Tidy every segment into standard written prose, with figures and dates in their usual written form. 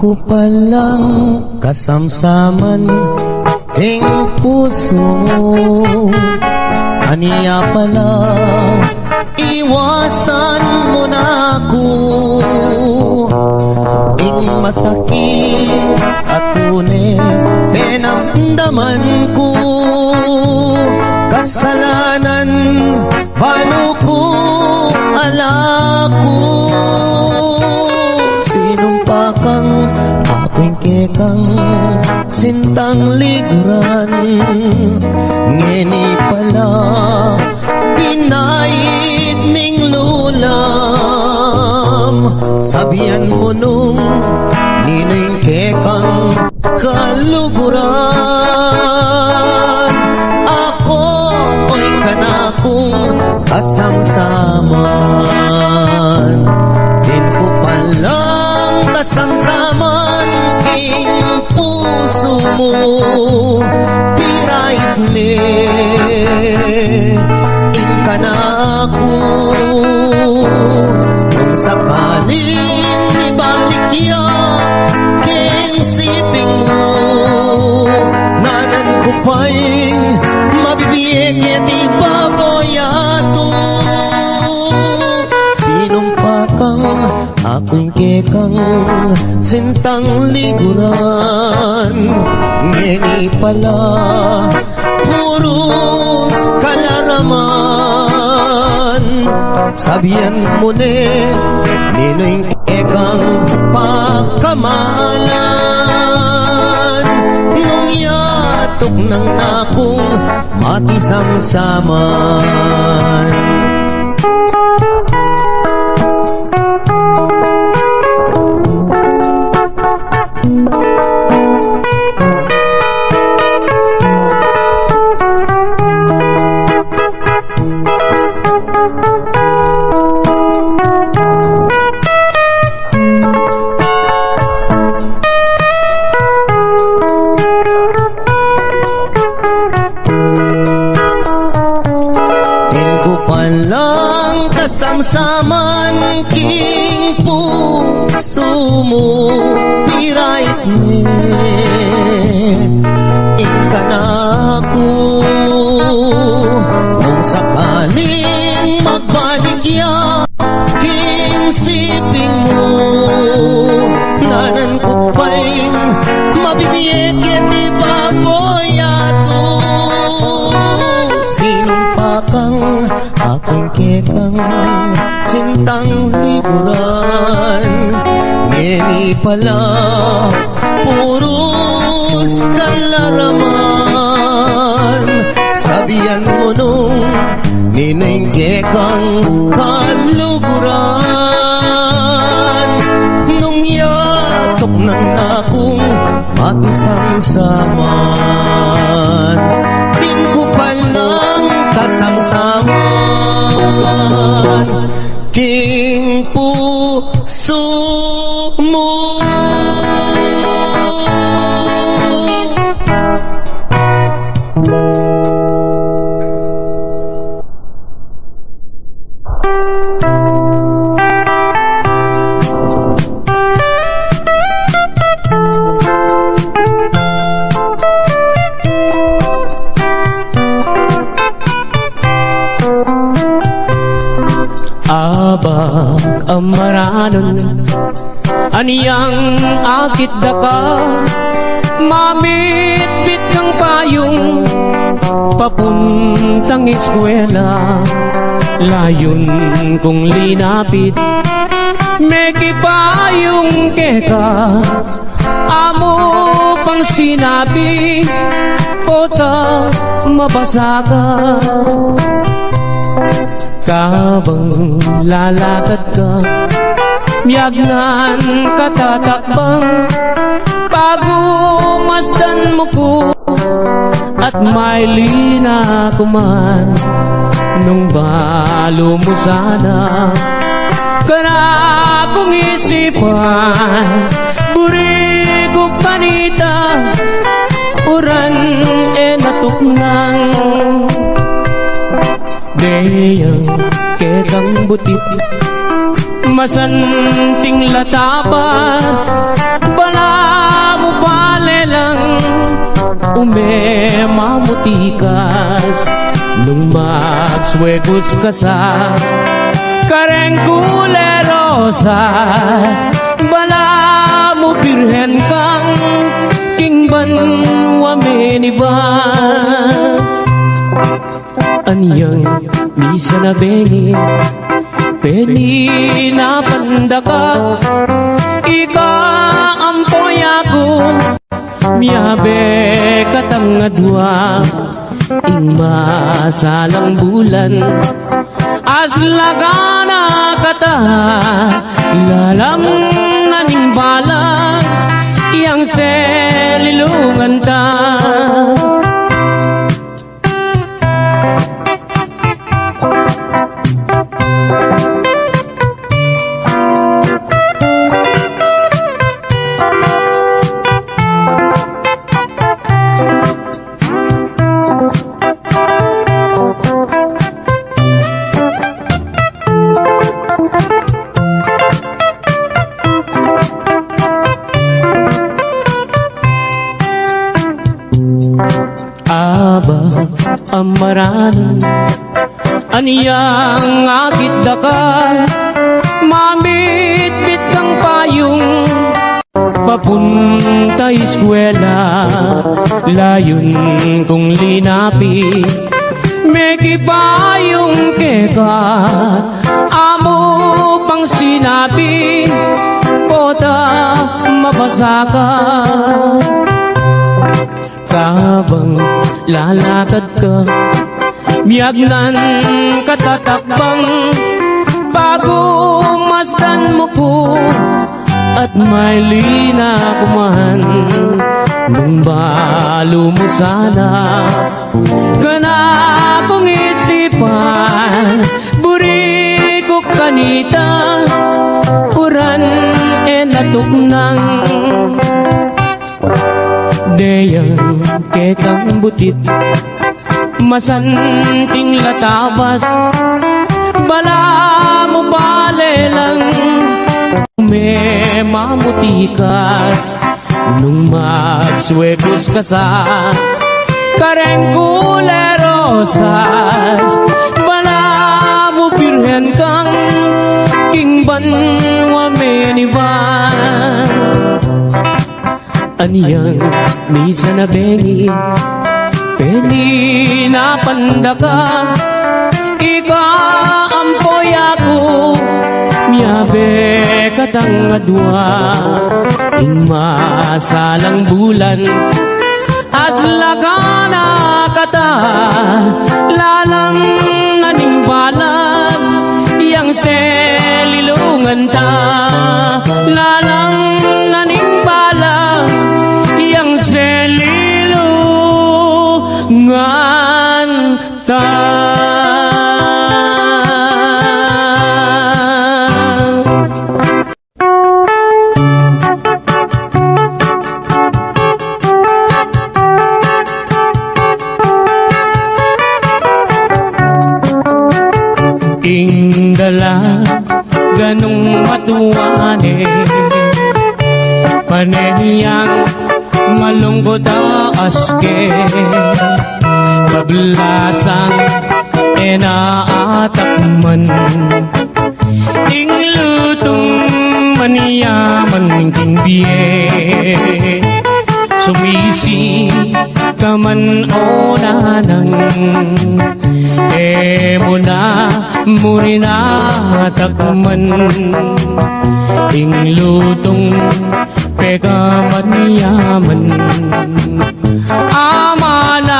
ko palang kasamsaman ing puso mo. Aniya pala, iwasan mo na ako. Ing masakit at tunay pinamdaman ko. Kasalanan balo ko alako. Sinumpa kang aking kekang sintang liguran. Ngeni pala pinait ning lulam. Sabihan mo nung nining kekang kaluguran. Ako ko'y kanakong kasamsaman. Din ko palang kasamsaman king puso mo. Pirait me ing kanako. Kung sakaling ibalik ya king siping mo, nanan ko pa'y mabibiyek di baboyato. Sinumpa kang ako'y kekang sintang liguran. Ngeni pala puros kalaraman. Sabihan mo ne nino'y kekang pagkamalan. Nung yatok ng nakong matisamsaman. Palang kasamsaman king puso mo. Pirait me ing kanako. Kung sakaling magbalik ya king siping mo, nanan ko pa'y mabibiyek di baboyato. Sinumpa kang aking kekang sintang liguran. Ngeni pala puros kalaraman. Sabihan mo nung nining kekang kaluguran. Nung yatok ng nakong matisangsaman. Din ko palang kasamsaman king puso mo. Abag amaranon aniyang akit daka. Mamit-bit kang payong papuntang eskwela. Layon kong linapit meki payong keka. Amo pang sinabi ota mabasa ka. Kabang lalakad ka, miyagnan katatakbang. Pagumasdan mo ko at may lina kuman. Nung balo mo sana kana kong isipan. Buri ko panita uran natuknang. Deyang kekang butit masanting latabas, bala mo palelang umemamutikas, nung magswegos ka sa kareng kulerosas, bala mo birhen kang kingban wameniban. Anyang misa na bengin peni na pandaka, ika ampoy ako miyabe katangadwa, ing masalang bulan aslagana kata lalam naning balang yang selilungan ta. Aba amaranan aniyang agit daka, mamit-bit kang payong papunta eskwela, layon kong linapi meki payong keka, amo pang sinabi kota mabasa ka. Kabang lalakad ka, miyagnan katatakbang, bago masdan mo ko at may lina kuman, nung balo mo sana kana kong isipan, buri ko kanita uran natuknang deyang kekang butit, masanting latabas, bala mo balelang umemamutikas, nung magswegos ka sa kareng kulerosas, bala mo birhen kang kingban wameniban. Aniyang misa na bengi peni na pandaka, ika ampoy ako miyabe katangadwa, ing masalang bulan aslagana kata lalang naning balag yang selilungan ta, lalang naning balag yang selilungan ta. Ing dala ganong matuwane, panehiyang malungkot aske, kablasang enaatakman, ing lutong maniyaman king biye, sumisi kaman o nanang, muna murina takman, ing lutong pekaman yaman, amana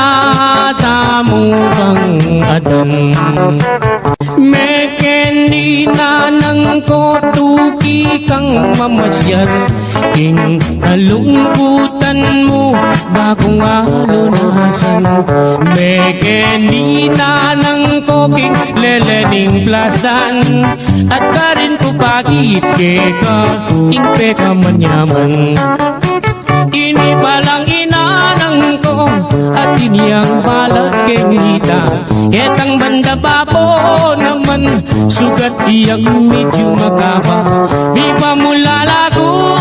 tamu kang adan, mekeni nanang ko tuki kang mamasyal, ing kalungkutan mo bagong alunasan, mekeni nanang ko king lelening plastan, at karin ko pagit keka ing peka manyaman, ini balang inanang ko at iniyang balat kengita. Etang banda bapo naman, sugat iyang medyo makaba. Di ba mula lago,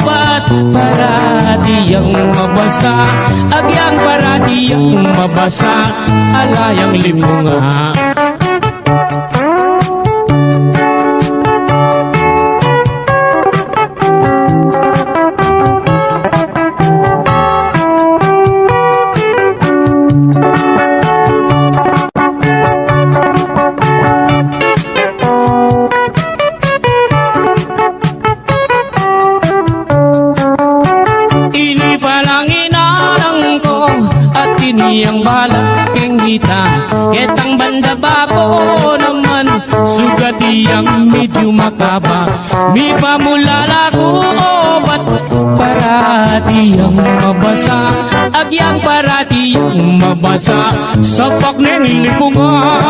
ba't para diyang mabasa? Agyang para diyang mabasa, alayang limunga. Ang balaking hita, etang banda bako naman, sugat iyang medyo makaba. Di ba mula lago, ba't parati ang mabasa? Agyang parati ang mabasa, sapak ng lipunga.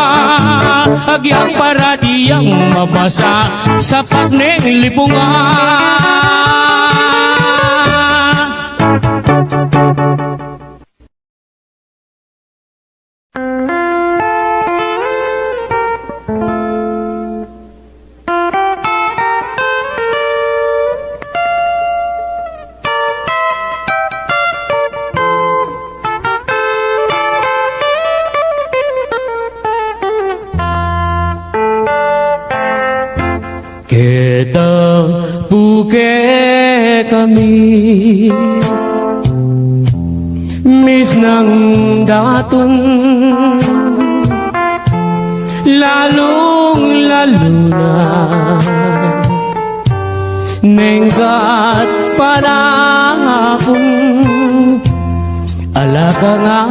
Agyang parati ang mabasa, sapak ng lipunga. Kita buke kami mis ng daton, lalong-lalo na nengkat panahon, alaga nga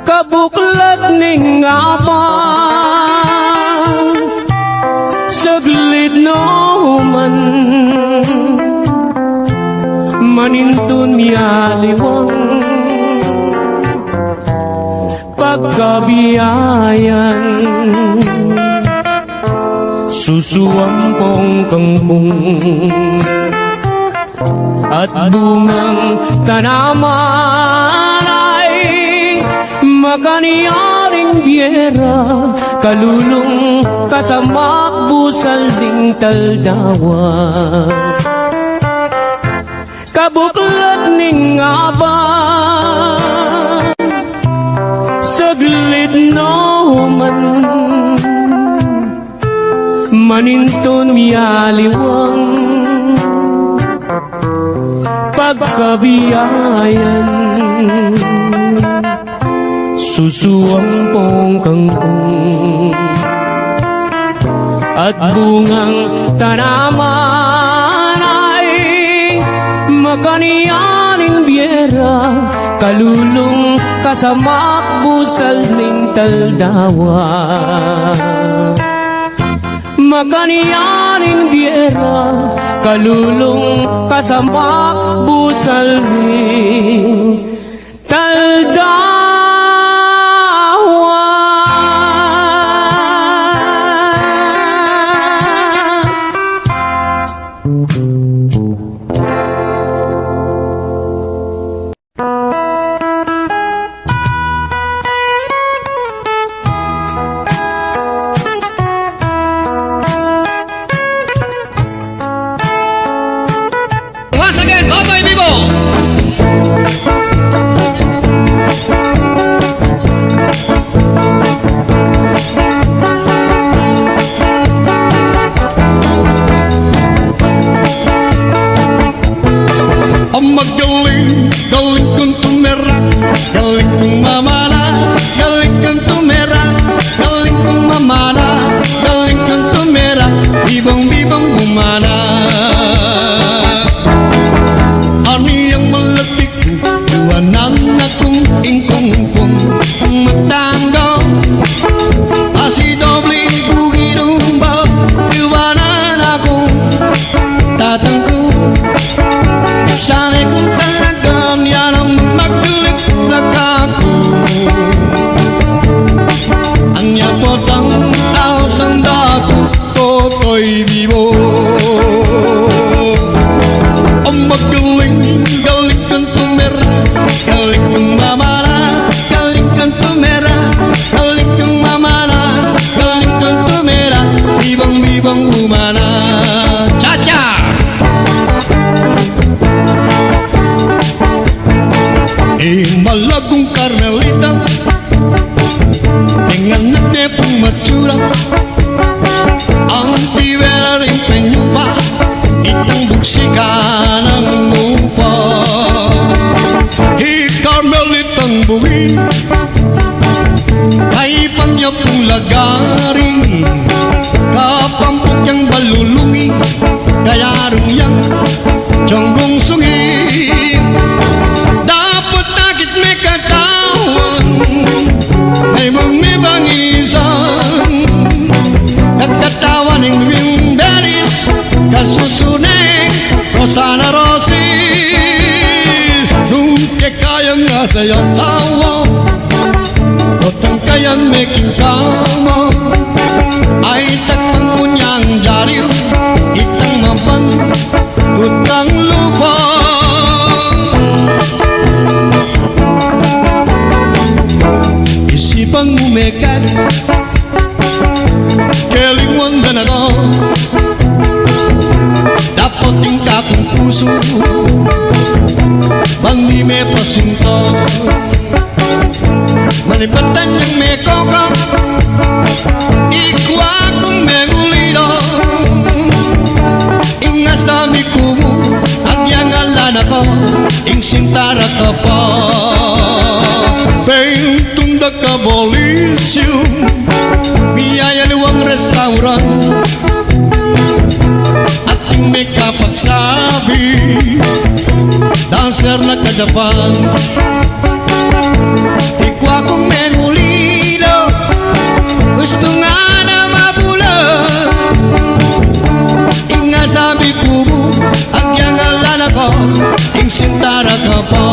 kabuklat ning apa, saglit no man, manintun miyaliwang, pagkabiyayan, susuwampong kangkong, at bungang tanaman makaniyaring biyera, kalulong kasamak busal ding taldawa. Kabuklat ning aba, saglit no man, maninton miyaliwang, pagkabiyayan, susuwampong kangkong, at bungang tanaman ay makaniyaning biyera, kalulong kasamak busal ning taldawa. Makaniyaning biyera, kalulong kasamak busal ning taldawa. Once again, Totoy Vivo! dengan netnya pemacura ang tiwala rin penyupa itang buksikan ang mupa ikarmelitang buwi kay panyapong lagari kapampok yang balulungi kayarong yang jonggong sungi dapat nakit may katawan may mong may bangisan katatawan ng ring beris kasusuneng rosana rosil nung kayang nasa yasawa otang kayang making kama ay takpang munyang jariw itang mapan utang lupa isipang umekat kelingwan dan ako dapat tingka kong puso bandi may pasinto manipatan yang may kokang ikwa kong may gulido ingas dami kumu ang yang alan ako ing sintara ka pa pentong da ka bolisyo biyaya luwang restaurant at ing may kapagsabi dancer na ka Japan ikwa kong mengulido gusto nga na mabulan inga sabi kumu ang yang alan ako ing sintara ka pa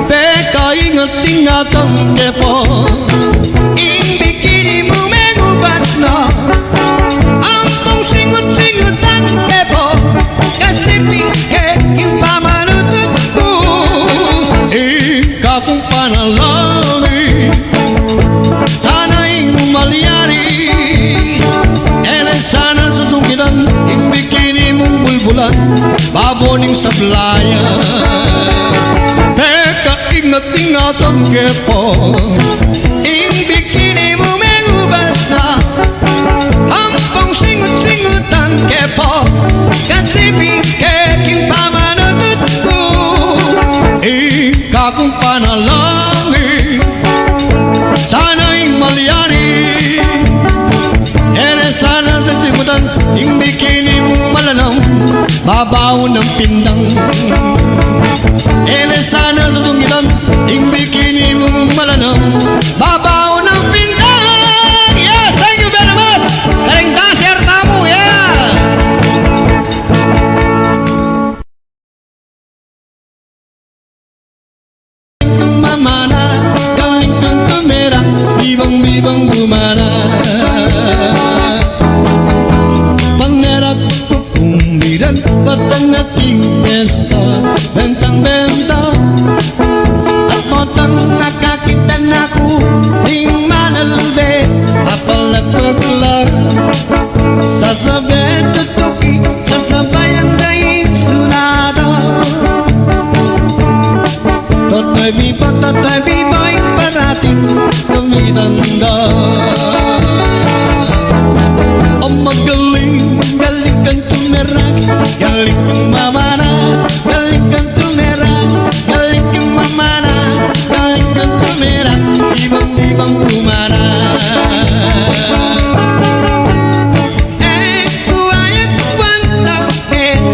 peka ingat-ingat ang kepo ing bikini mo mengubas na ampong singut-singut ang kepo kasi pike yung pamanutut ko ika kong panalangin sana'y umalyari ere sana susungitan ing bikini mong bulbulan baboning sablayan teka ingat-ingat ang kepo ing bikini mo mengubas na ampong singut-singut ang kepo kasi bikek yung pamanutut ko ika kong panalangin sana'y malyari ere sana sa sigutan ing bikini mong malanam babaw ng pindang ere sana sa sungitan ing bikini mong malanam babaw ng pindang yes thank you very much galing dancer tamu ya kung mamana galing kang kamera bibang-bibang gumana pangarap ko kumbiran batang ating pesta bentang-benta at motang nakakita na ko ring malalbe apalagpaglar sasabi tutuki sasabayan daig sulado totoy biboy parating kumitanda o magaling galing kang tumerag galing kang mamana galing kang tumerag galing kang mamana galing kang tumerag ibang-ibang kumana kuwayat kwanta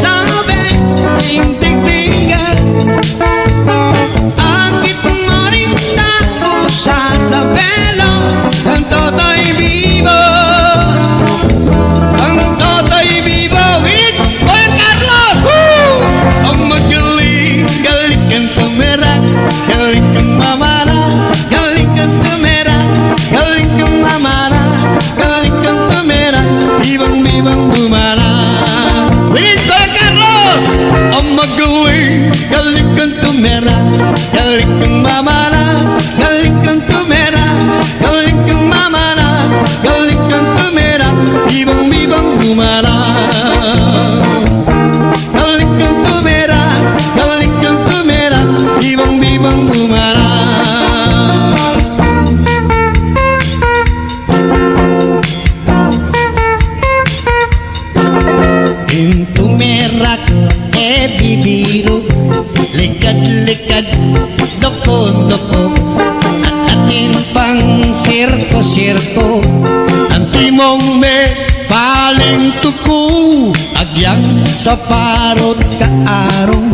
sabi ting ting-tingan akit mo rin tako sa sabelo ang toto'y vivo ang toto'y vivo with Boy Carlos woo! Ang magaling galing kang tumera galing kang mamara galing kang tumera galing kang mamara galing kang tumera ibang-ibang bumara with Boy Carlos ang magaling galing kang tumera galing kang mamara galing kang tumera galing kang mamara galing kang tumera ibang-ibang bumara galing kang tumera galing kang tumera ibang-ibang bumara sirko ang timong me paling tuku agyang sa parot kaarong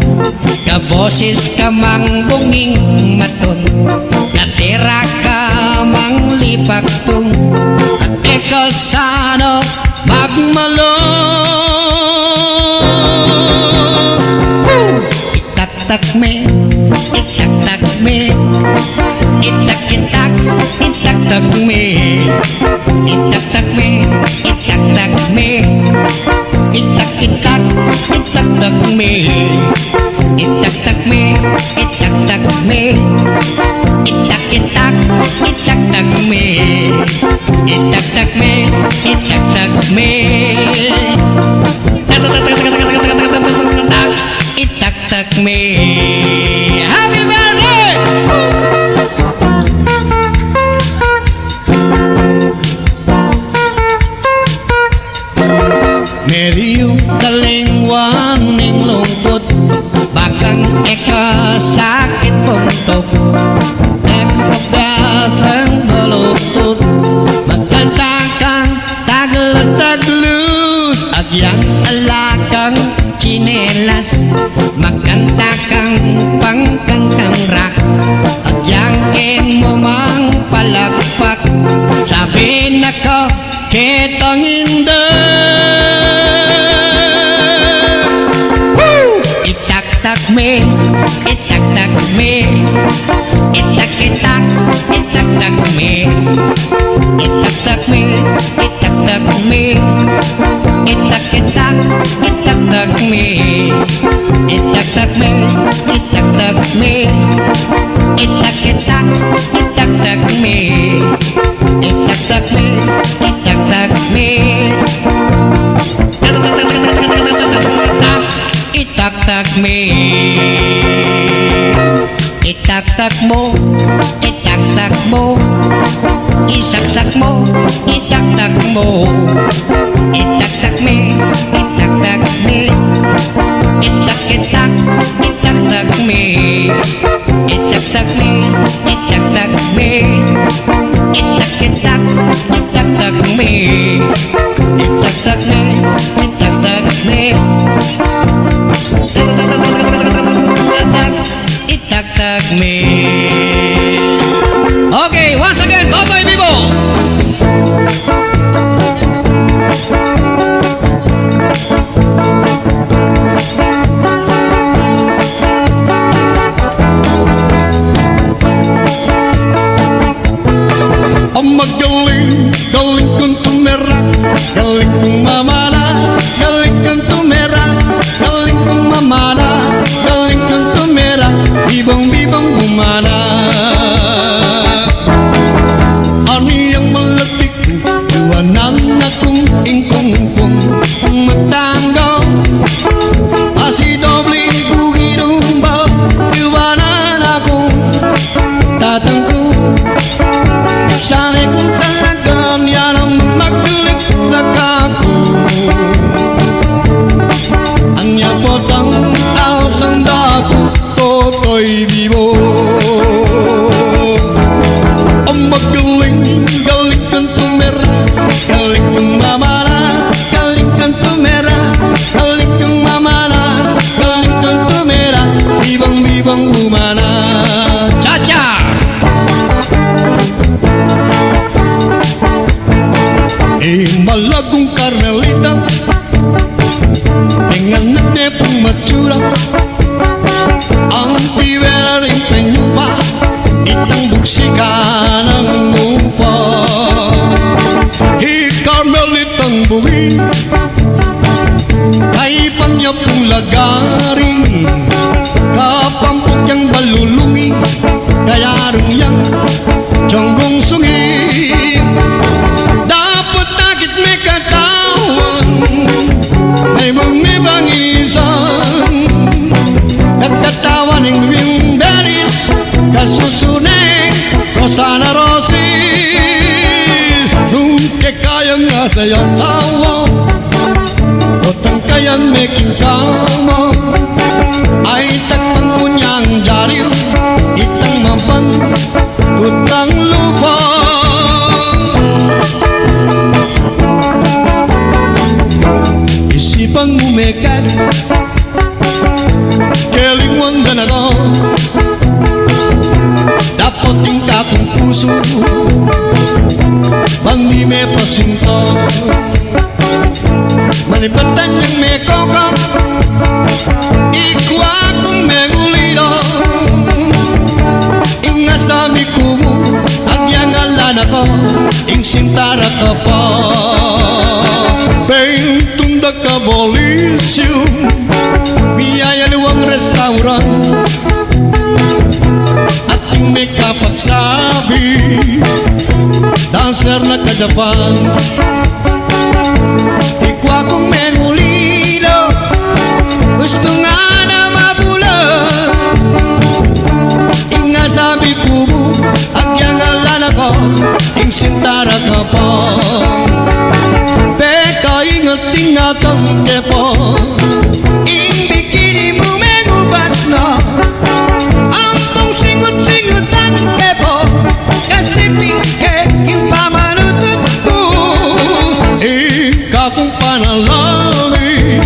kaboses ka mang bunging maton katira ka mang lipagtong at ikaw sana magmalong itak-tak me itak-tak me itak-itak itak-tak me itak-tak me itak-tak me itak-itak itak-tak me itak-tak me itak-tak me itak-itak itak-tak me itak-tak me itak-tak me itak-tak me. Happy birthday! Medyo kalingwan ng lungkot bakang sakit puntok nagpagasang baluktot magkantakang taglut-taglut agyang alakang chinelas magkantakang pangkantang rock agyang momang palakpak sabi na ko kitang inda itak-tak me itak-tak me itak-itak itak-tak me itak-tak me itak-tak me itak-itak itak-tak me itak-tak me itak-tak me itak-itak itak-tak me itak-tak me itak-tak me itak-tak me itak-tak mo itak-tak mo isaksak mo itak-tak mo itak-tak me itak-tak me itak-itak itak-tak me itak-tak me itak-tak me itak-itak itak-tak me itak-tak me itak-tak me itak-tak me. Okay, once again, Totoy Vivo. Ang magaling, galing kong tumera, galing kong mamala, galing kong tumera, galing kong mamala, galing kong tumera, bibang-bibang bumana. Aniyang malatik ko, iwanan akong ingkong-kong magtanggaw. Asi-doble bugirumba, iwanan akong tatangko. Sana'y kung talagang yan ang magmaglilag ako. Ang yapotang taosang dako, Totoy Vivo. Ang magaling, galing kang tumera, galing kang mamala, galing kang tumera, galing kang mamala, galing kang tumera, bibang-bibang umana. Cha-cha! Malagong Carmelita dengan anak pong matsura ang tiwera rin penyupa itang buksika ng mupa Carmelitang buwi kay panya pong lagari kapampok yang balulungi kaya rin yang jonggong sungi may bangisan nagtatawan ng wimbelis kasusuneng Rosana Rosi nung kekayang nasa yasawa otang kayan meking kama ay takpan munyang jariw itang mapan utang lupa puso pag di may pasinto manipatan yang may kokong ikwa kong may gulido ing nasabi ko ang alana ko ing sintara ka pa Peng da ka bolisyo biyaya luwang restaurant at ing may kapagsabi dancer na ka Japan ikwa kong mengulilo gusto nga na mabulan ing nasabi ko agyang alana ko ing sintara ka pa peka ingat-ingatan kepo ing bikini mo mengubas na ampong singut-singutan kepo kasi pingke ing pamanutut ko ikaw kong panalangin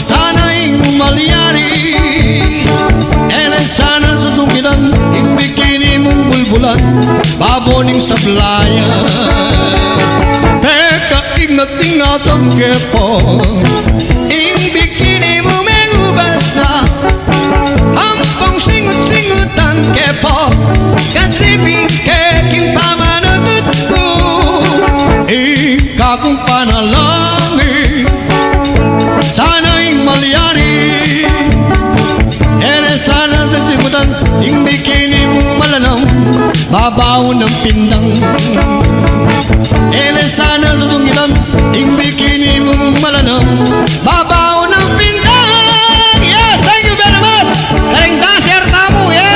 sana'y umalyari sana susungitan ing bikini mong bulbulan baboning sablayan teka ingat-ingatan kepo ing bikini mo mengubas na ampong singut-singutan kepo kasi bingkeking pamanutut ko ikaw kong panalangin sana'y malyari sana sa sibutan ing bikini mong malanam babaw ng pindang sana sa sungitan ing bikini mong malanam babaw ng pindang yes thank you very much galing dancer tamu yeah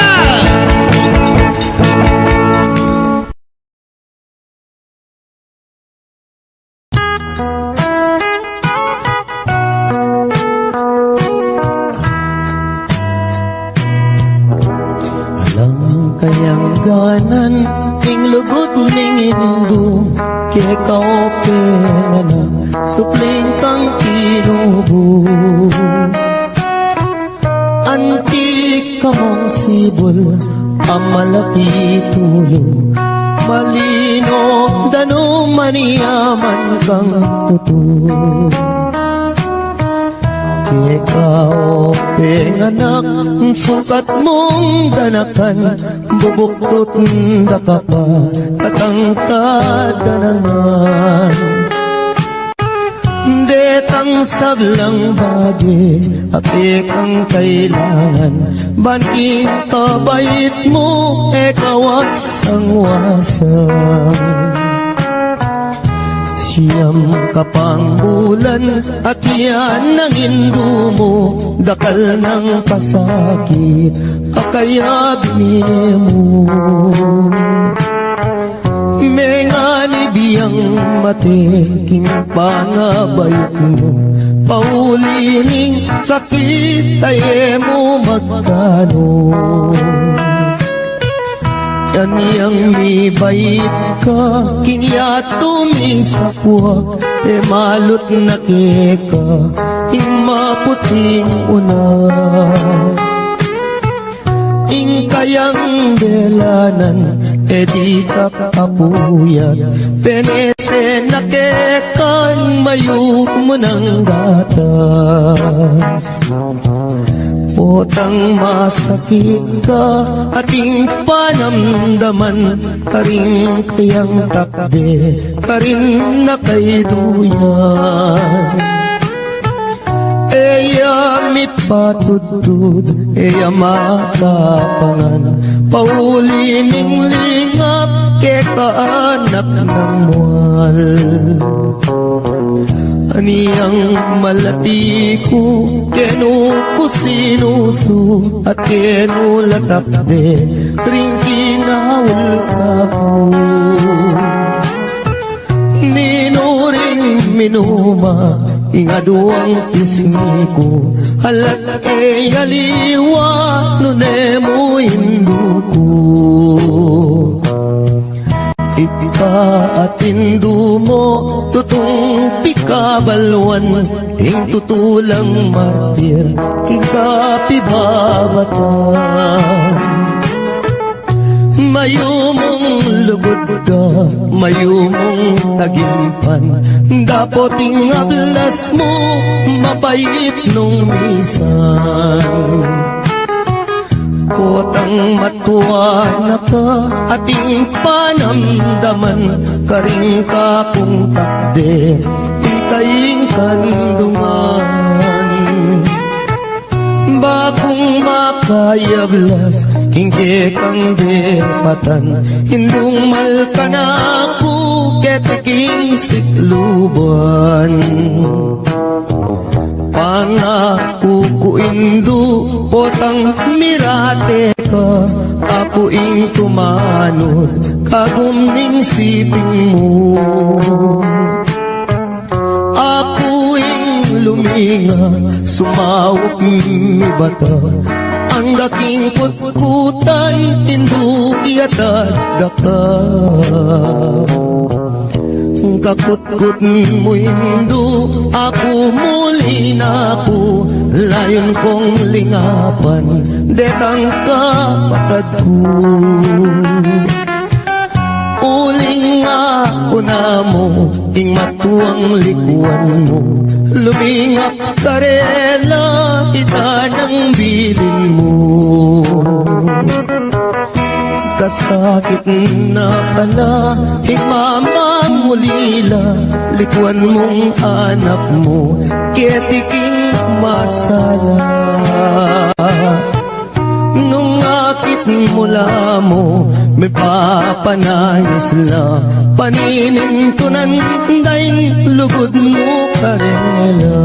Kayang ganan ing lugot ning indo kay kaope nga na supling kang tinubo antik ka mong sibol amalaki tulo malino dano maniyaman kang tuto ikaw, penganak, sukat mong danakan, bubuktot da ka pa, katangkad danangan. Detang sablang bagi, apik ang kailangan, banking kabait mo, ekawat sang wasang. Siyam kapang bulan at yan ang indo mo dakal ng pasakit akaya binili mo mengani biyang matiking pangabayot mo paulining sakit ay mo magkano yan yang mi bait ka kingya tuming sapwa e malot na keka ing maputing unas ing kayang belanan e di ka kapuyat penese na kekang mayuk mo ng gatas potang masakit ka ating panamdaman karing kayang takde karin na kay duyan eya mi patudud eya matapangan paulining lingap ke kaanak ng mual aniyang malati ko kenu ko sinusu at kenu latakde ring kinawal ka po minuring minuma ingaduang pisngi ko halat e aliwa nunemo induko ipaatindu mo tutong pikabalwan ing tutulang martir ikaw pibabatan Mayumong lugod ka, mayumong tagimpan, dapoting ablas mo, mapait nung misan. Kotang matuwa na ka, ating panamdaman, karing ka kung takde, ikaing kandungan. Bakong makayablas, hingke kang depatan, hindung malka na ako, ketiking sikluban. Pangako ko indu, potang mirate ka, ako ing tumanod, kagumning siping mo. Ako ing luminga, sumawak mi bata, ang daking kutkutan, indu iatad daka. Kakutkut mo indu, ako muli na ako, layon kong lingapan, detang kapatad ko. Uling ako na mo, ing matuang likuan mo, lumingap karela, ita ng bilin mo. Kasakit na pala, himamang mulila, likuan mong anak mo, ketiking masala. Nung akit mula mo, may papanayos la, paninin ko nanday, lugod mo karela.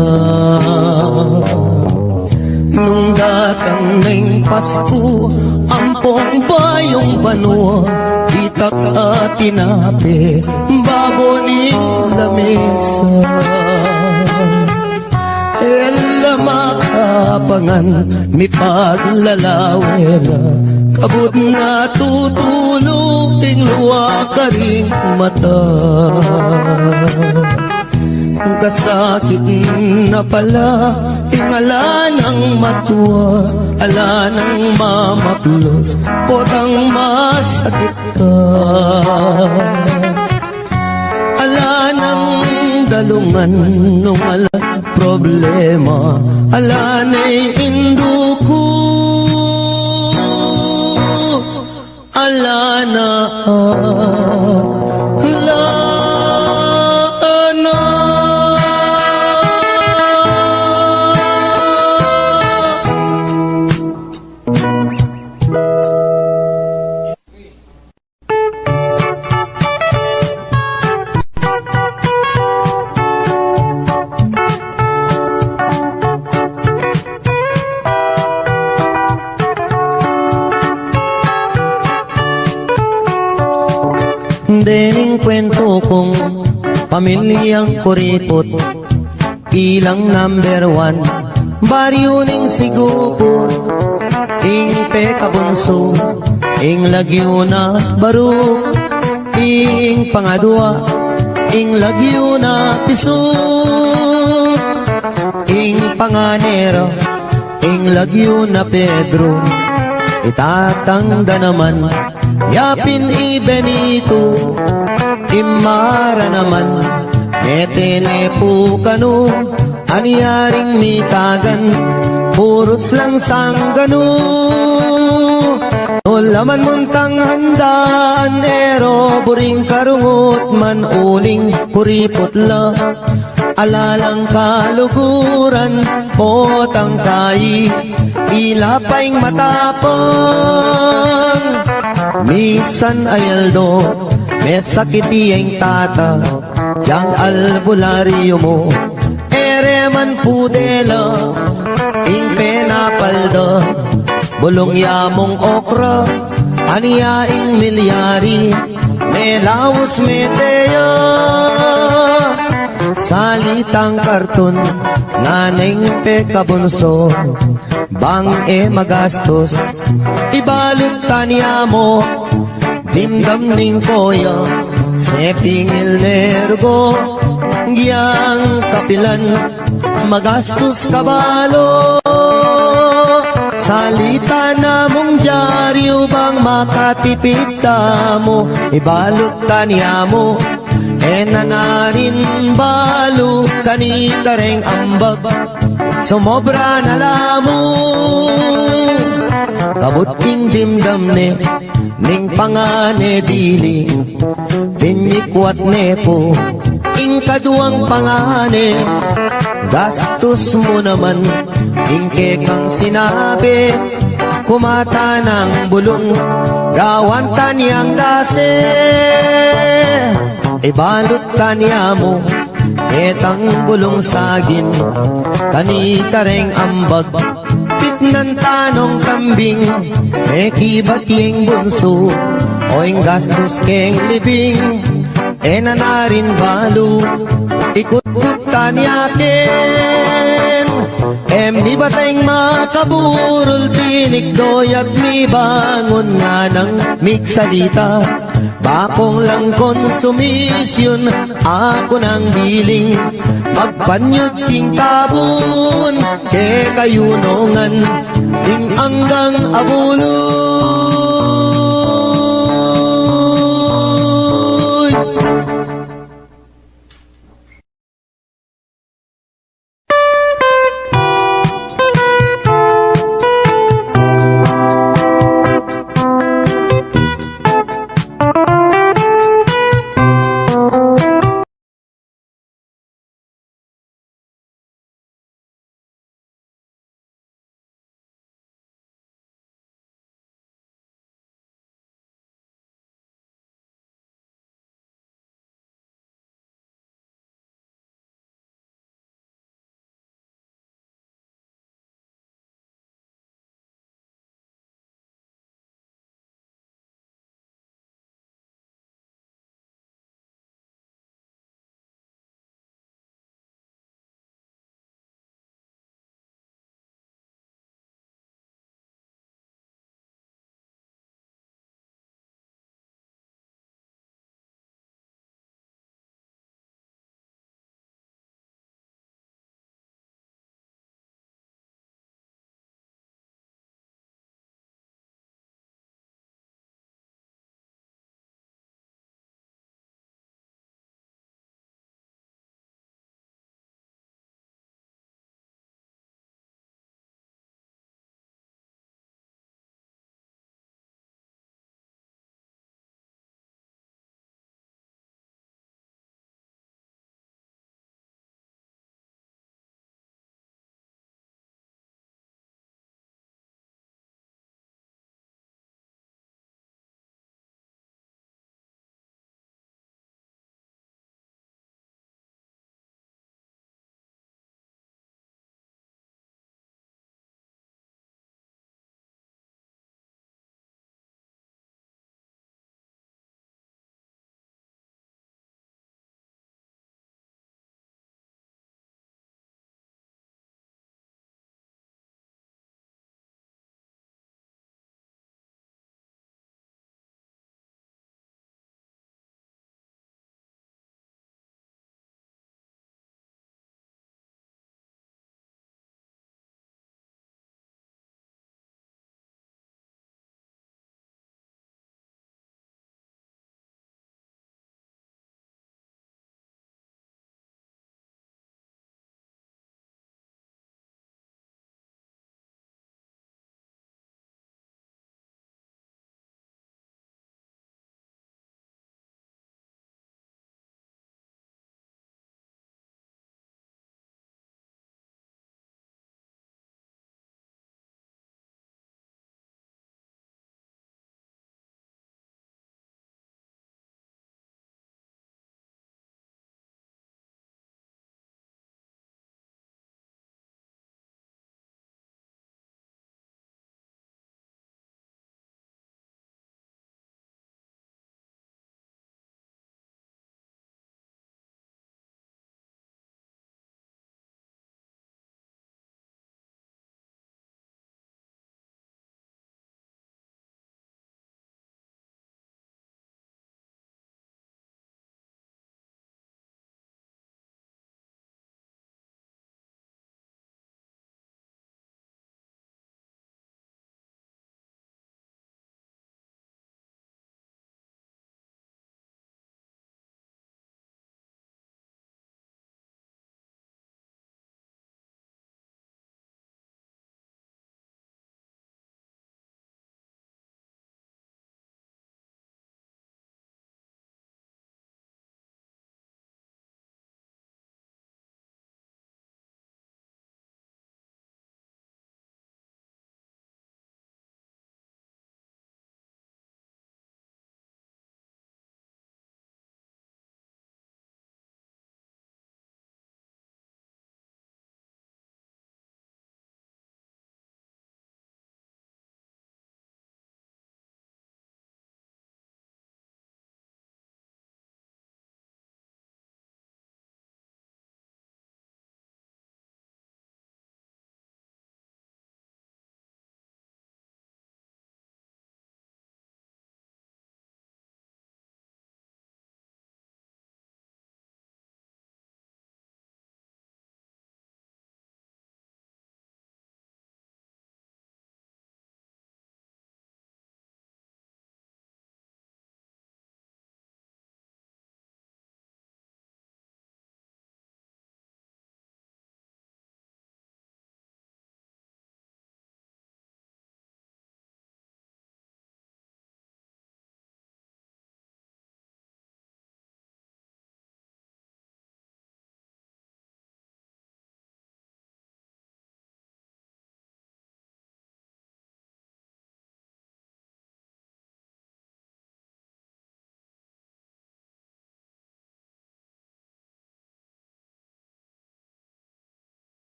Nung datang ng Pasko, ampong bayong banwa, itak at tinapi, baboning lamesa. Ela makapangan, mi paglalawela, kabut na tutulong, luwa ka ring mata. Kasakit na pala, ingala ng matuwa, ala ng mamaplos, potang masakit ka. Ala ng dalungan, nung ala problema, ala na'y induko, ala na ala. Dening kwento kong pamilyang kuripot, ilang number 1, baryo ning sigupot, ing pekabunso, ing lagyo na baruk, ing pangadwa, ing lagyo na pisuk, ing panganero, ing lagyo na Pedro, itatangda naman, yapin ibenito, imara naman, metelepo kanu, anyaring mitagan, puros lang sanggano. Olaman muntang handaan, ero buring karungot man uling kuripot la, alalang kaluguran, potang tayi, ilapaing matapang. Misan ayaldo, may sakiti ang tata, yang albularyo mo, ereman pudela, ing penapalda, bulong yamong okra, aniyaing milyari, may laos meteya. Salitang karton, naneng pekabunso, bang magastos, ibalot tanya mo, dimdam ning koya, sepingil nergo, giyang kapilan, magastos kabalo. Sa Salita na mong dyaryo bang makatipid ta mo, ibalot ta niya mo, nanarin balo kanita reng ambag, sumobra na lamo. Kabuting dimdam ne, ning pangane dili, pinyikwat ne po, ing kaduang pangane, gastos mo naman, ingke kang sinabi, kumata ng bulong, gawan taniyang dase, ibalot taniya mo, etang bulong sagin, kanita reng ambag, pitnan tanong kambing, mekibating bunso, oing gastos keng libing, nanarin balo, ikut-kut tanyakin, mi bateng makaburol, tinigdoy at mi bangon nga ng miksalita, bakong lang konsumisyon, ako ng biling, magpanyot king tabon, ke kayunongan, ting anggang abuloy.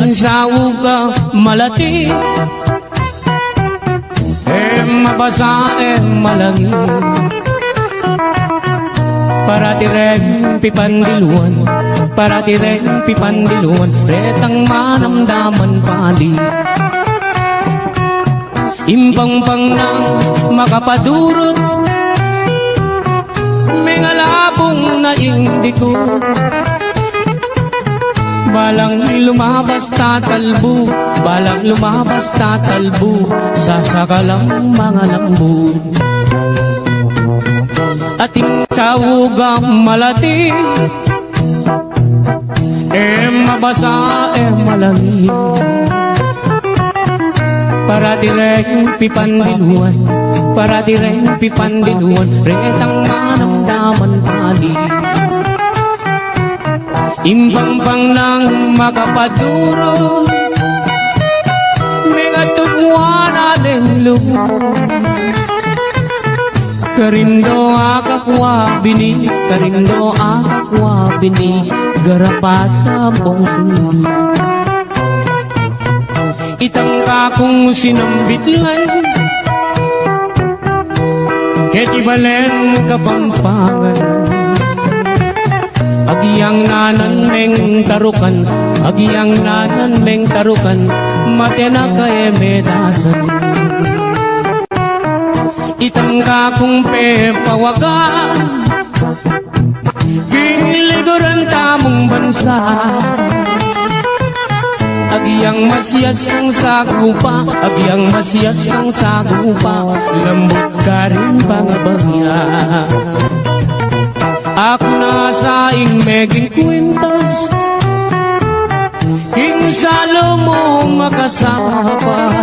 Ating sawog ka malati, mabasa malangi. Para tireng pipandiluan, para tireng pipandiluan, retang manamdaman pali. Impang-pang nang makapadurot, may ngalabong na indiko. Balang lumabas tatalbo, balang lumabas tatalbo, sasakalang mga lambo. Ating sawog ang malati, mabasa malangi. Para direng pipandiluan, para direng pipandiluan, retang manamdaman pali. Imbang-bang nang makapaduro, may katugwa natin lumo. Karindo akakwa bini, karindo akakwa bini, garapata bong sunod. Itang kakong sinambitlan, keti balen kapampangan. Agiyang nanan meng tarukan, agiyang nanan meng tarukan, matena kay medasan. Itang kakong pepawaga, kiniliguran tamong bansa. Agiyang masyas kang sagupa, agiyang masyas kang sagupa, lambot ka rin pangabagya. Ako na sa meging kwintas, king salo mo makasapa.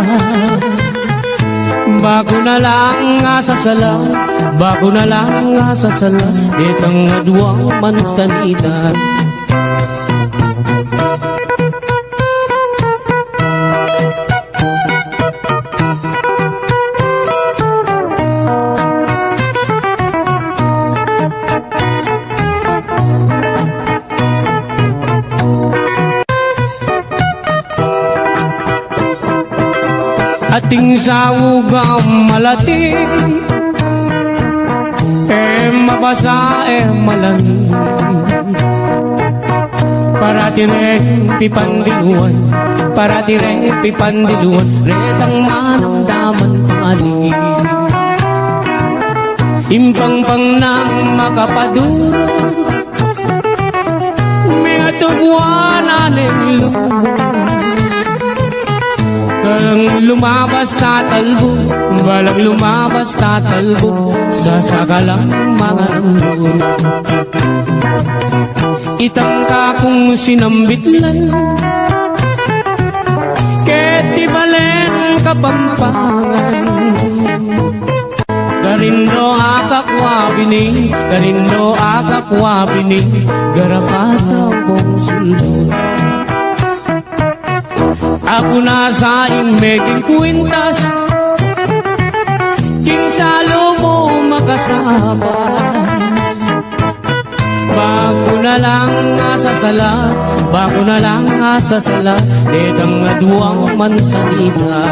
Bago na lang nga sasala, bago na lang nga sasala, itang adwang mansanitan. Ating sawog ang malati, mabasa malangi. Para tireng pipandiluan, para tireng pipandiluan, retang manamdaman pali. Impang-pang nang makapaduro, may atubwa natin lumo. Balang lumabas tatalbo, balang lumabas tatalbo, sasakalang mga lambo. Itang kakong sinambitlan, keti balen kapampangan. Karindo akakwa bini, karindo akakwa bini, garapata pong sulod. Ako na sa meging kwintas, king salo mo makasama. Bago na lang nga sasala, bago na lang nga sasala, itang adwang mansanita.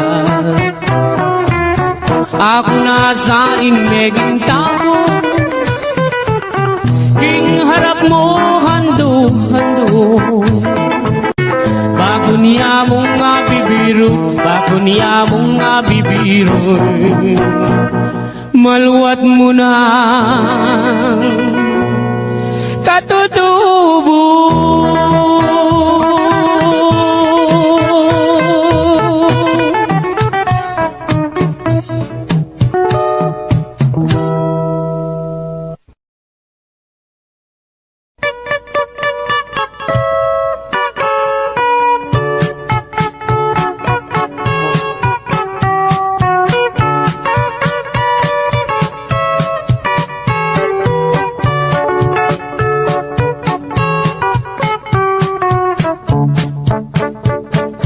Ako na sa meging tao, king harap mo hando-hando. Bago niya mong nga bibiro, bago niya mong nga bibiro, maluwat mo na katutubo.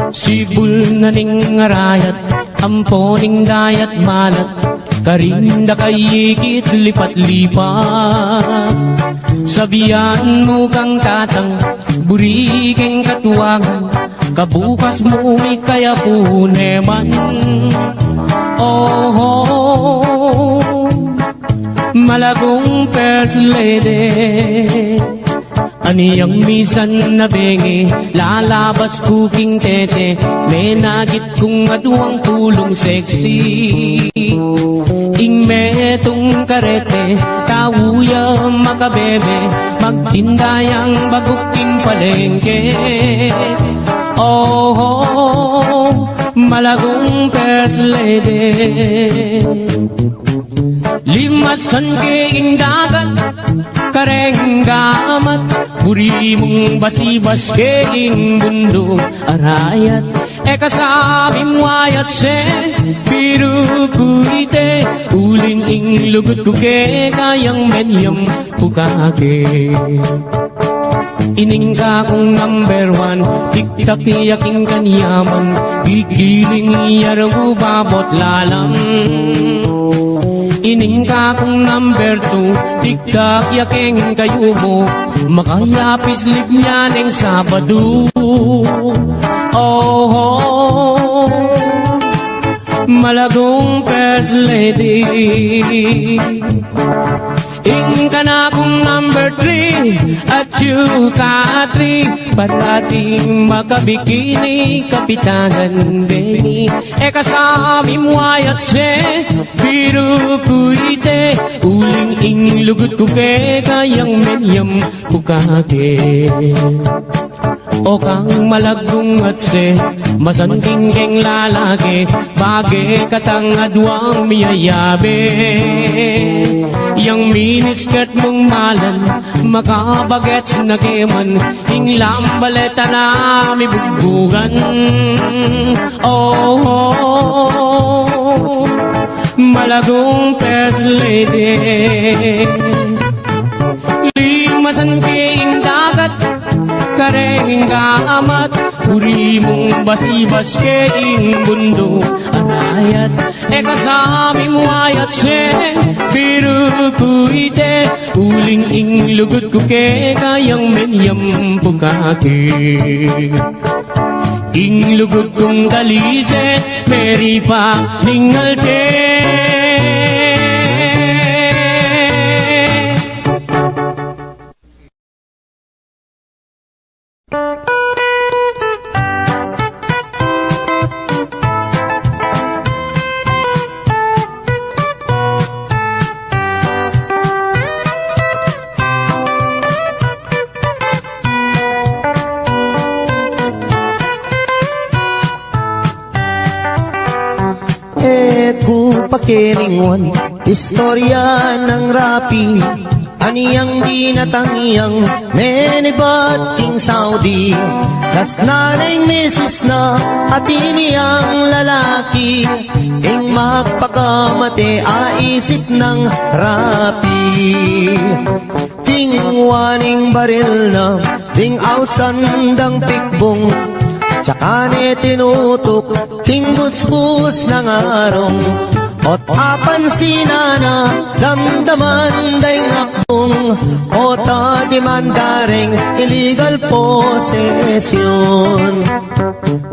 Sibul na ning ngarayat, amponing dayat malat, karinda kayikit lipat-lipat. Sabihan mo kang tatang, burikeng katuwagan, kabukas mo kaya puneman. Oh, malagong first lady, aniyang misan na bengi, lalabas kuking tete, may nagit kong aduang tulong sexy. Ing metong karete, kawuya makabebe, magtindayang baguking palengke. Oh, malagong first lady, limasan keing dagat, kareng gamat, buri mong basibas keing bundok arayat. Kasabi mo ayat se, biru kuite, uling ing lugut ko ke, kayang menyam pukake. Ining ka kong number one, tiktak yaking kanyaman, gigiling iyarang babot lalang. Ining ka kong number two, tiktak yaking kayo mo, makayapis lip niya ng Sabado. Oh, malagong first lady, ing ka na kong number three, at you ka three, parating makabikini, kapitanan Benny. Kasabi mo ayat se, biru kuite, uling ing lugut ko ke, kayang menyam pukake. O kang malagong at se, masanting keng lalaki, bagay katang adwang miyayabe. Yang miniskirt mong malan, makabagets na keman, ing lambaleta na mibugbugan. Oh, malagong first lady, limasan keing dagat, kareng gamat, uri mong basibas keing bundo anayat. Kasabi mo ayat se, biru kuite, uling ing lugut ko ke, kayang menyam pukake. Ing lugut kong dalise, meri pa ningalte. Pakilingon, istorya ng rapi, aniyang dinatangyang menibat king Saudi. Das nanay misis na at iniyang lalaki, ing magpakamate aisip ng rapi. King waning baril na, ding ausandang pikbong, tsaka ni tinutok, king busbus ng arong. Ot apan sinana, damdaman day ngakbong, o tadimandaring illegal possession.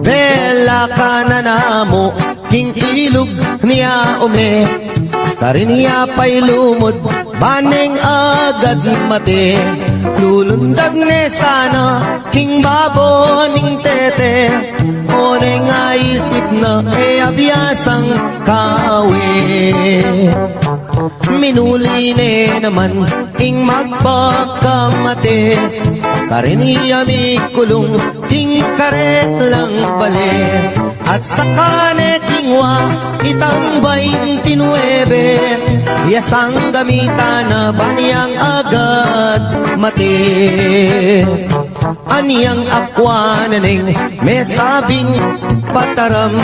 Bela ka na namo, king ilog niya ume, karin niya pa'y lumod, baneng agad mate. Lulundag ne sana, king baboning tete, o neng aisip na abiyasang kawe. Minuli ne naman, ing magpakamate, karin niya may kulong, king karet lang bale. At saka ne kingwa, itang 29, yasang gamitan na baniyang agad mati. Aniyang akwa na neng may sabing pataram,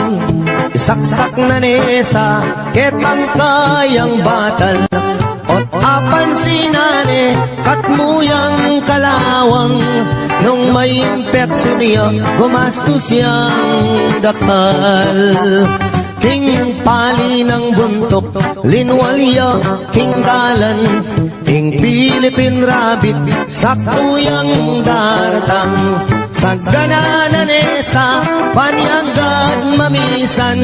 saksak na nesa ketang kayang batal. Ot apan sinane katmuyang kalawang, nung may impeksyon niya gumastos siyang dakal. King pali ng buntok, linwalya, king galan, king Philippine rabbit, sa kuyang daratang. Sa gananan sa paniagad mamisan,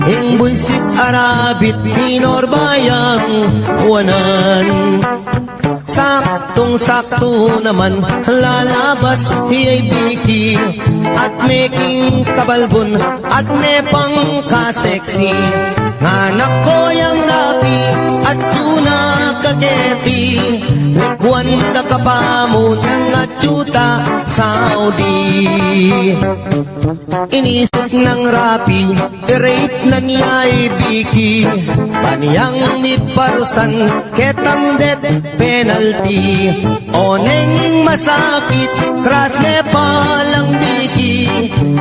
ing buisit arabit pinorbayang wanan. Saktong-sakto naman lalabas hiyay biki at making kabalbon at nepang kaseksi. Nganak ko yang rapi at tuna kaketi, likwan na kapamon at yuta Saudi. Inisip ng rapi, rape na niya ibiki, paniyang miparusan ketang death penalty. O nenging masakit, kras ne palang biki,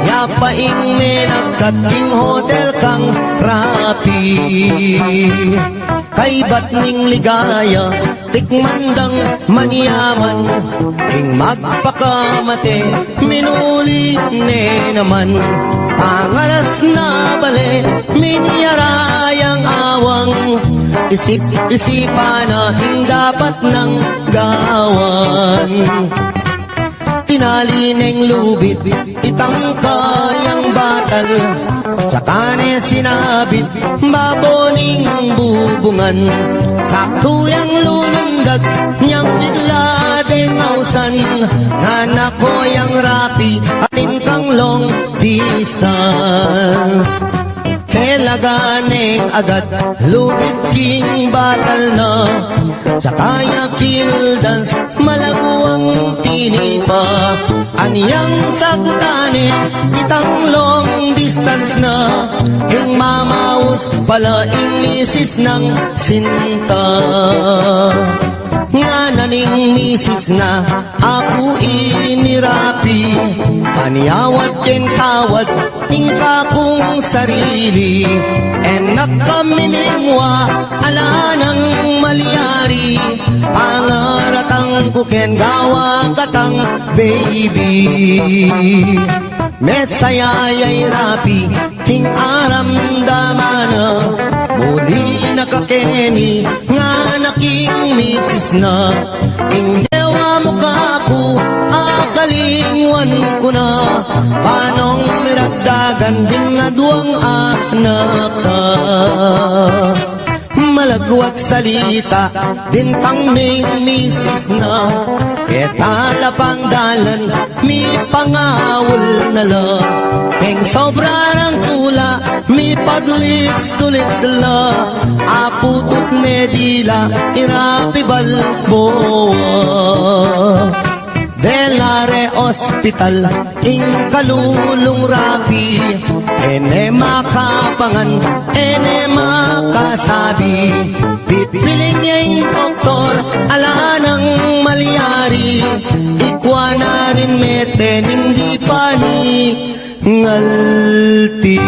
yapaing menagkating hotel kang rapi. Kay ba't ning ligaya, tikmandang maniyaman, ing magpakamate, minuli ne naman. Pangaras na bale, minyarayang awang, isip-isipan na ing dapat ng gawan. Tinali neng lubid, itangkayang batal, tsaka ne sinabit, baboning bubungan. Sakto yang lulundag, niyang idladeng ausan, anak ko yang rapi, atin kang long distance. Kailaganeng agad, lubid king batal na, tsaka yakinuldans, malaguang tinipa. Aniyang sagutane, itang long distance na, ing mamaus pala inisis ng sinta. Nga naning misis na ako inirapi, paniyawat ken tawad tingka kong sarili. Enak kami ningwa ala nang maliyari, pangaratang ko ken gawa katang baby. Mesayayay rapi king aram damana, muli nakakeni nga naking misis na. Ing dewa mo kako, akalingwan ko na, panong miragdagan din nga duwang anak ka. Malagwat salita, din pang ning misis na, ketala pang dalan, mi pangawol na la. Ing sobra ng tula, mi paglips to lips la, aputot ne dila, irapi balboa. Delare Hospital, ing kalulong rapi, ene makapangan, ene makasabi. Pipiling niya yung doktor, ala nang maliyari, ikwa na rin meten, hindi pa ni ngalti.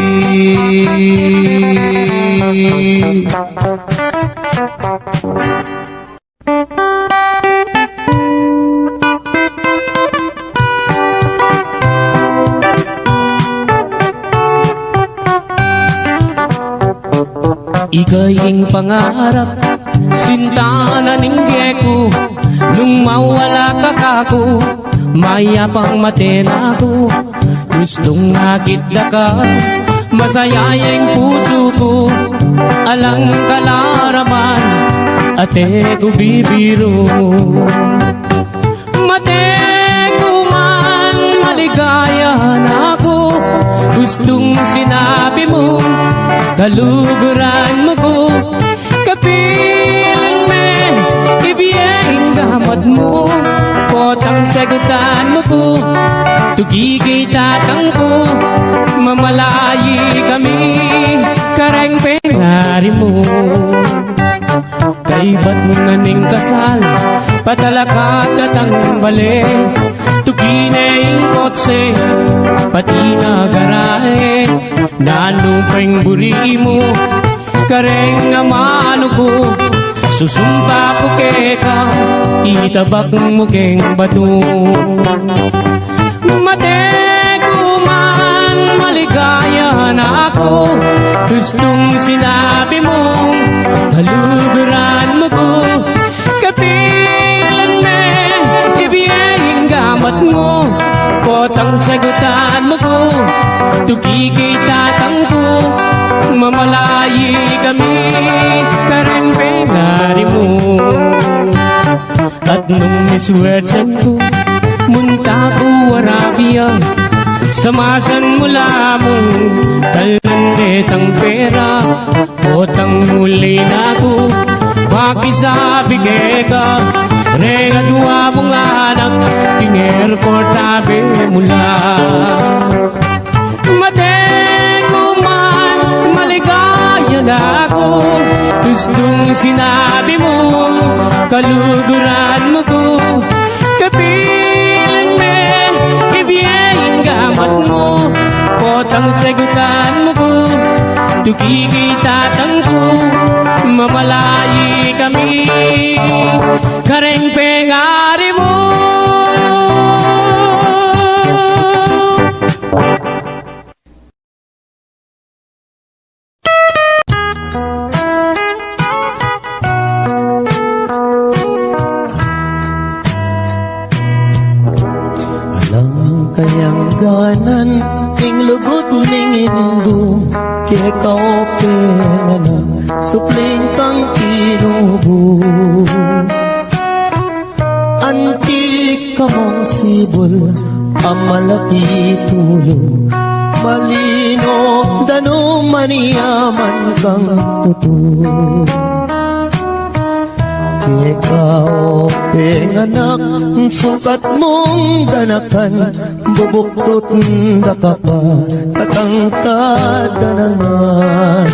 Ikaying pangarap, sinta na ninggye ko, nung mawala ka kako, mayapang matena ko. Gustong nakita ka, masaya yung puso ko, alang kalaraman, ate ko bibiro. Mate ko man, maligaya na ako, gustong sinabi mo, kaluguran mo ko, kapilan me, ibiyeng gamad mo, potang sagutan mo ko, tugigay tatang ko, mamalayi kami, kareng pengari mo. Kay ba't naning kasal, patalakat katang bale, tuginay kotse, pati na garahe, nanupeng buri mo, kareng amano ko, susumpa ko keka, itabak mo keng bato. Mate ko man, maligaya na ako, gustong sinabi mo, kaluguran mo ko, kapilan me, ibiyeng gamat mo, potang tukikita tangko mamalayi kami karempengari mo at nung miswerten ko munta ko Arabia samasan mula mong talandet ang pera otang muli na ko pakisabi ka rega dua mong anak king airport tabi mula maten mo man maligaya na ako gustong sinabi mo kaluguran mo ko kapilan me ibiyeng gamat mo potang segutan mo ko tukikita tangko mamalayi kami kareng pengari mo Alam kayang ganan ing lugot ning indo kaya kaope nga na supling kang tinubo antik ka mong sibol amalati tulo malino dano maniyaman kang tutulo ikaw, penganak, sukat mong ganakan, bubuktot da ka pa, katangkad danangan.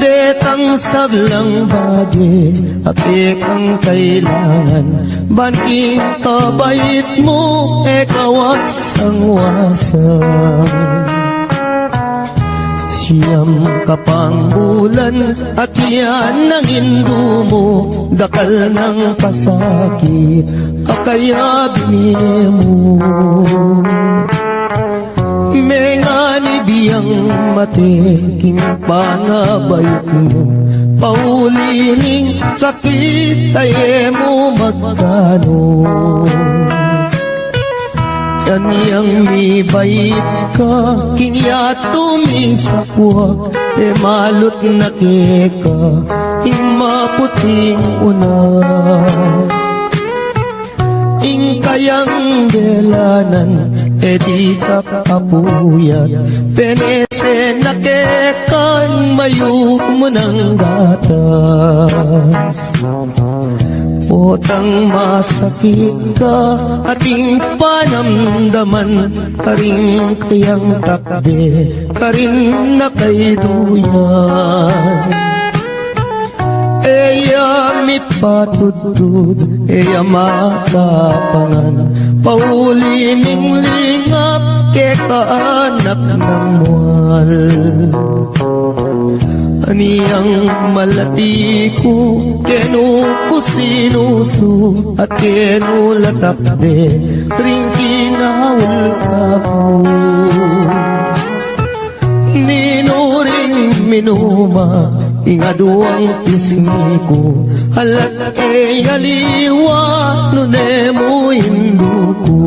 Detang sablang bagi, apik ang kailangan, banking kabait mo, ikaw ang wasang. Siyam kapang bulan at yan ang indo mo dakal ng pasakit akaya bini mo mengani biyang mateking pangabayot mo paulining sakit ay mo magkano yan yang mi bait ka kingya tumisakwak e malot na keka ing maputing unas ing kayang delanan e di ka kapuyat penese na kekan mayuk mo ng gatas potang masakit ka ating panamdaman karing kayang takde karin na kay duyan eya mi patudud eya matapangan paulining lingap ke kaanak ng mual aniyang malati ko kenu ko sinusu at kenu latakde ring kinawal ka po minuring minuma ingaduang pisngi ko halat e aliwa nunemo induko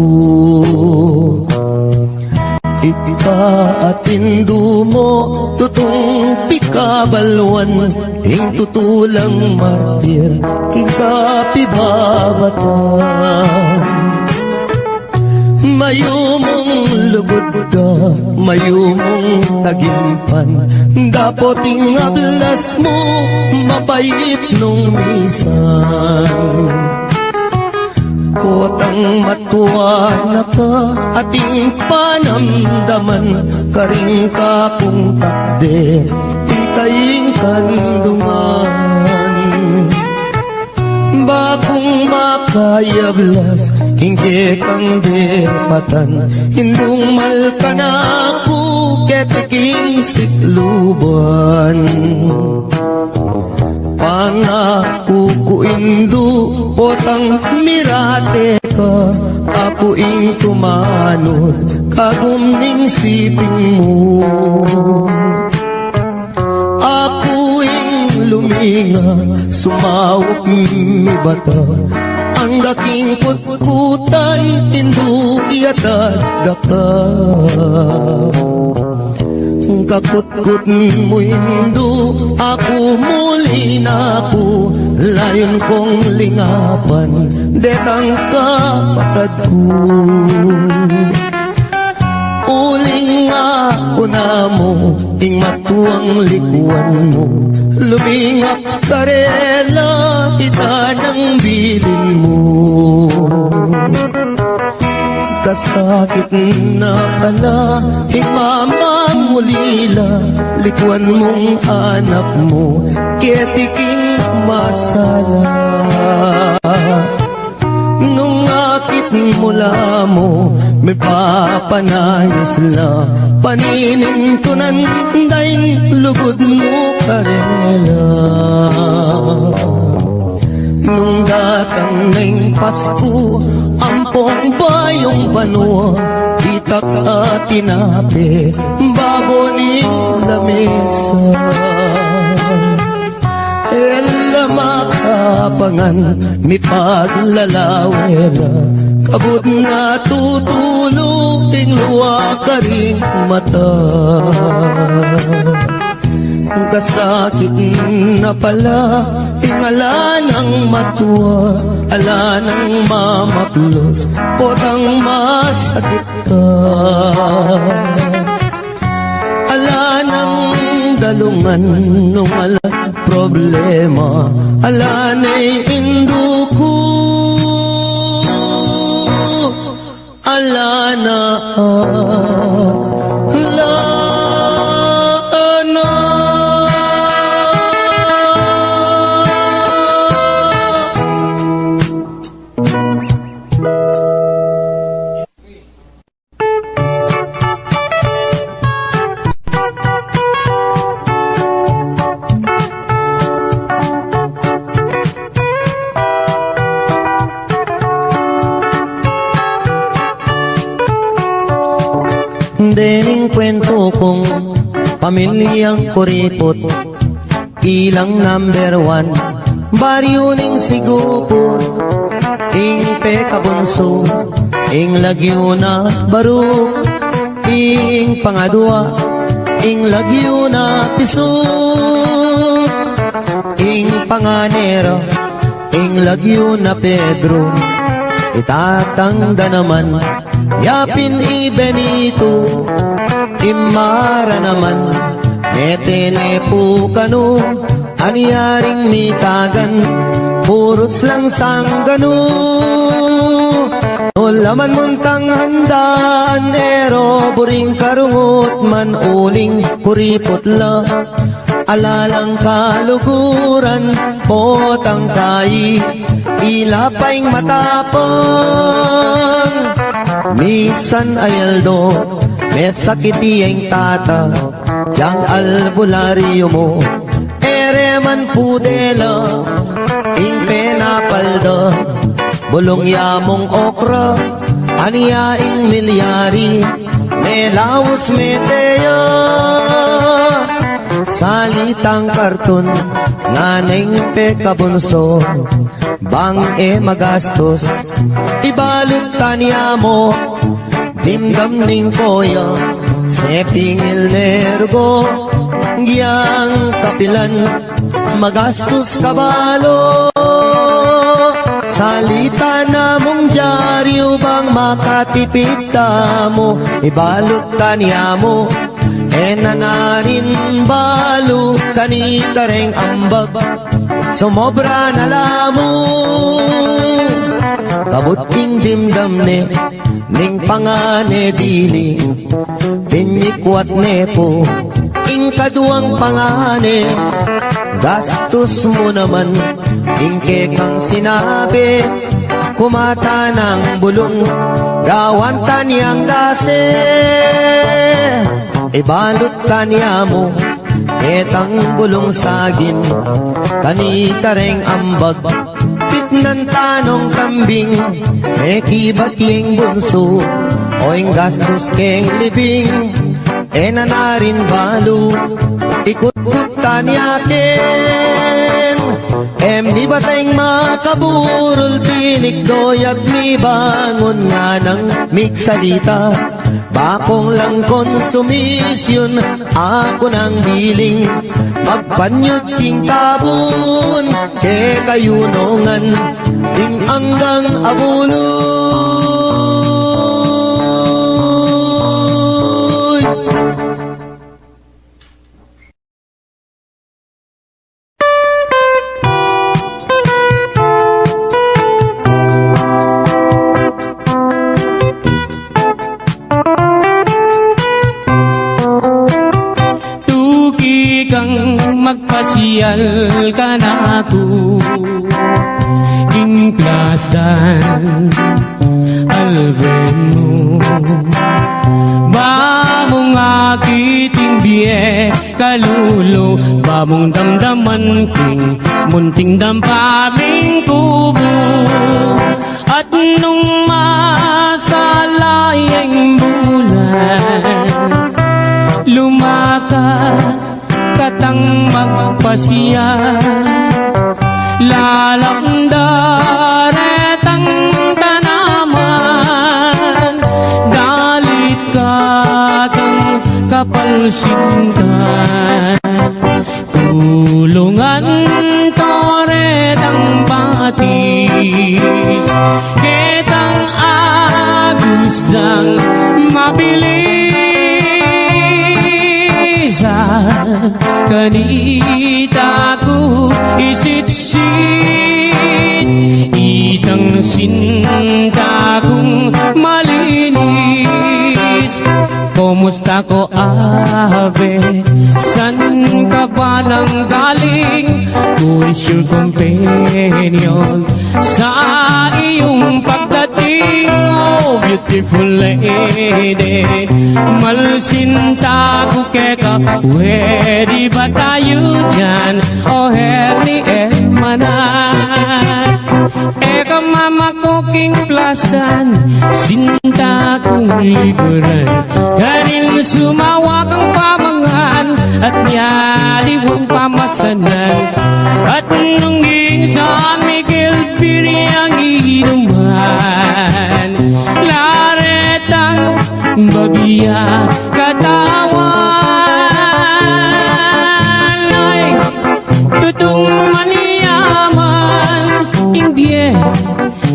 Ita at indu mo tutong pikabalwan ing tutulang martir ing kapibabatan mayumong lugod ka mayumong tagimpan dapoting ablas mo mapait nung misan potang matuwa na ka ating panamdaman karing ka kung takde ikaing kandungan bakong makayablas kingke kang depatan hindung malkanaku ketiking sikluban pangako ko indu potang mirate ka ako ing tumanod kagumning siping mo ako ing luminga sumawak mi bata ang daking kutkutan, induki at daka. Kakutkut mo indo, ako muli na ako, layon kong lingapan, detang kapatid ko. Uling ako na mo, ing matuang likuan mo, lumingap karela, ita ng bilin mo. Kasakit na pala, himamang ulila, likuan mong anak mo, ketiking masala. Nung akit mula mo, may papanayos la, paninin ko nanday, lugod mo karela. Nung datang ng Pasko, ampong bayong banwa, itak at tinapi, baboning lamesa. Ela makapangan, mi paglalawela, kabut na tutulong, luwa ka ring mata. Kasakit na pala, ingala ng matuwa, ala ng mamaplos, potang masakit ka. Ala ng dalungan, nung ala problema, ala na'y induko, ala na Dening kwento kong pamilyang kuripot, ilang number 1, baryo ning sigupot, ing pekabunso, ing lagyo na baruk, ing pangadwa, ing lagyo na pisuk, ing panganero, ing lagyo na Pedro, itatangda naman, yapin ibenito, imara naman, metene po kanu, anyaring mitagan, puros lang sanggano. Ulaman muntang handaan, ero buring karungot man uling kuripot la, alalang kaluguran, potang kai, ilapaing matapang. Misan ayaldo, may sakiti ang tata, yang albularyo mo, ereman pudela, ing penapalda, bulong yamong okra, aniyaing milyari, melawos meteya. Salitang karton, nganeng pekabunso, bang magastos, ibalot tanya mo, dimdam ning koya, sepingil nergo, giyang kapilan, magastos kabalo. Salita na mong dyaryo, bang makatipid mo, ibalot tanya mo, nanarin balo, kanitareng ambag, sumobra na lamo. Kabuting dimdam ne, ning pangane dili, pinyikwat nepo, ing kaduang pangane, gastos mo naman, ing kekang sinabi, kumata ng bulong, gawan taniyang dase. Ibalot kanya mo, etang bulong sagin, kanitareng ambag, pitnan tanong kambing, mekibating bunso, oing gastos keng libing, nanarin balo, ikut-kut tanyakin, Mi bateng makaburol Tinikdoy at mi bangon nga ng miksalita Bakong lang konsumisyon Ako nang biling Magpanyot king tabon Ke kayunongan Ding anggang abuloy Tugi kang magpasyal ka na ako King plasdan alben mo Bamong akiting biye kalulo Bamong damdaman king munting dampaming kubo At nung masalayang bulan Lumakad katang magpasya Lalamdaret ang tanaman Galit katang kapalsingan Kulungan toret ang batis Ketang agusdang mabilis Kanita ko isitsit Itang sinta kong malinis Kumusta ko ave? San ka ba nang galing? Who is your companion? Sa iyong pagdating Oh beautiful lady Malsinta ko keka Pwede ba tayo dyan? Oh herni manat Eka mama ko king plasan Sinta kong likuran Kanin sumawa kang pamangan At nyaliwang pamasanan At nungging San Miguel Piri ang inuman Laretang bagya katawan Ay, tutong maniyaman Imbye,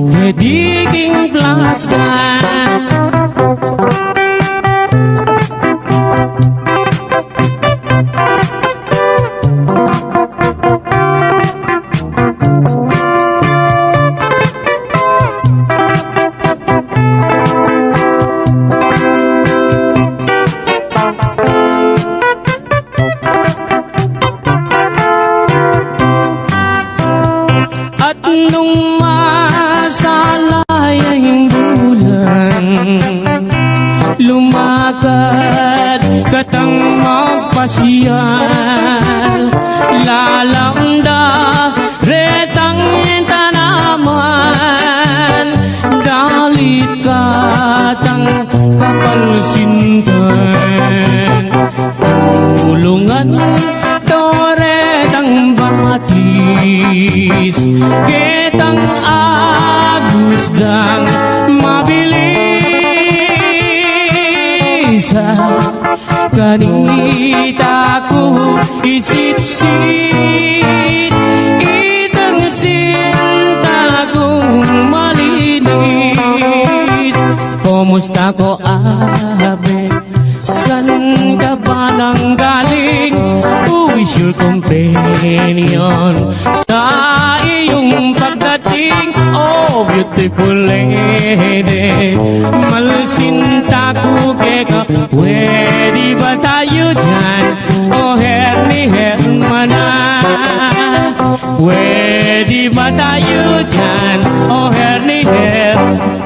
kadiging plastan At nung masalayang bulan Lumakad katang magpasyal Lalamda retang tanaman Galit katang kapalsintan Tulungan toretang batis Ketang agusdang mabilis Kanita ko isitsit Itang sinta kong malinis Kumusta ko ave? San ka ba nang galing? Who is your companion? Sa iyong pagdating Oh beautiful lady Malsinta ko keka Pwede ba tayo dyan? Oh herni hermana Pwede ba tayo dyan? Oh herni hermana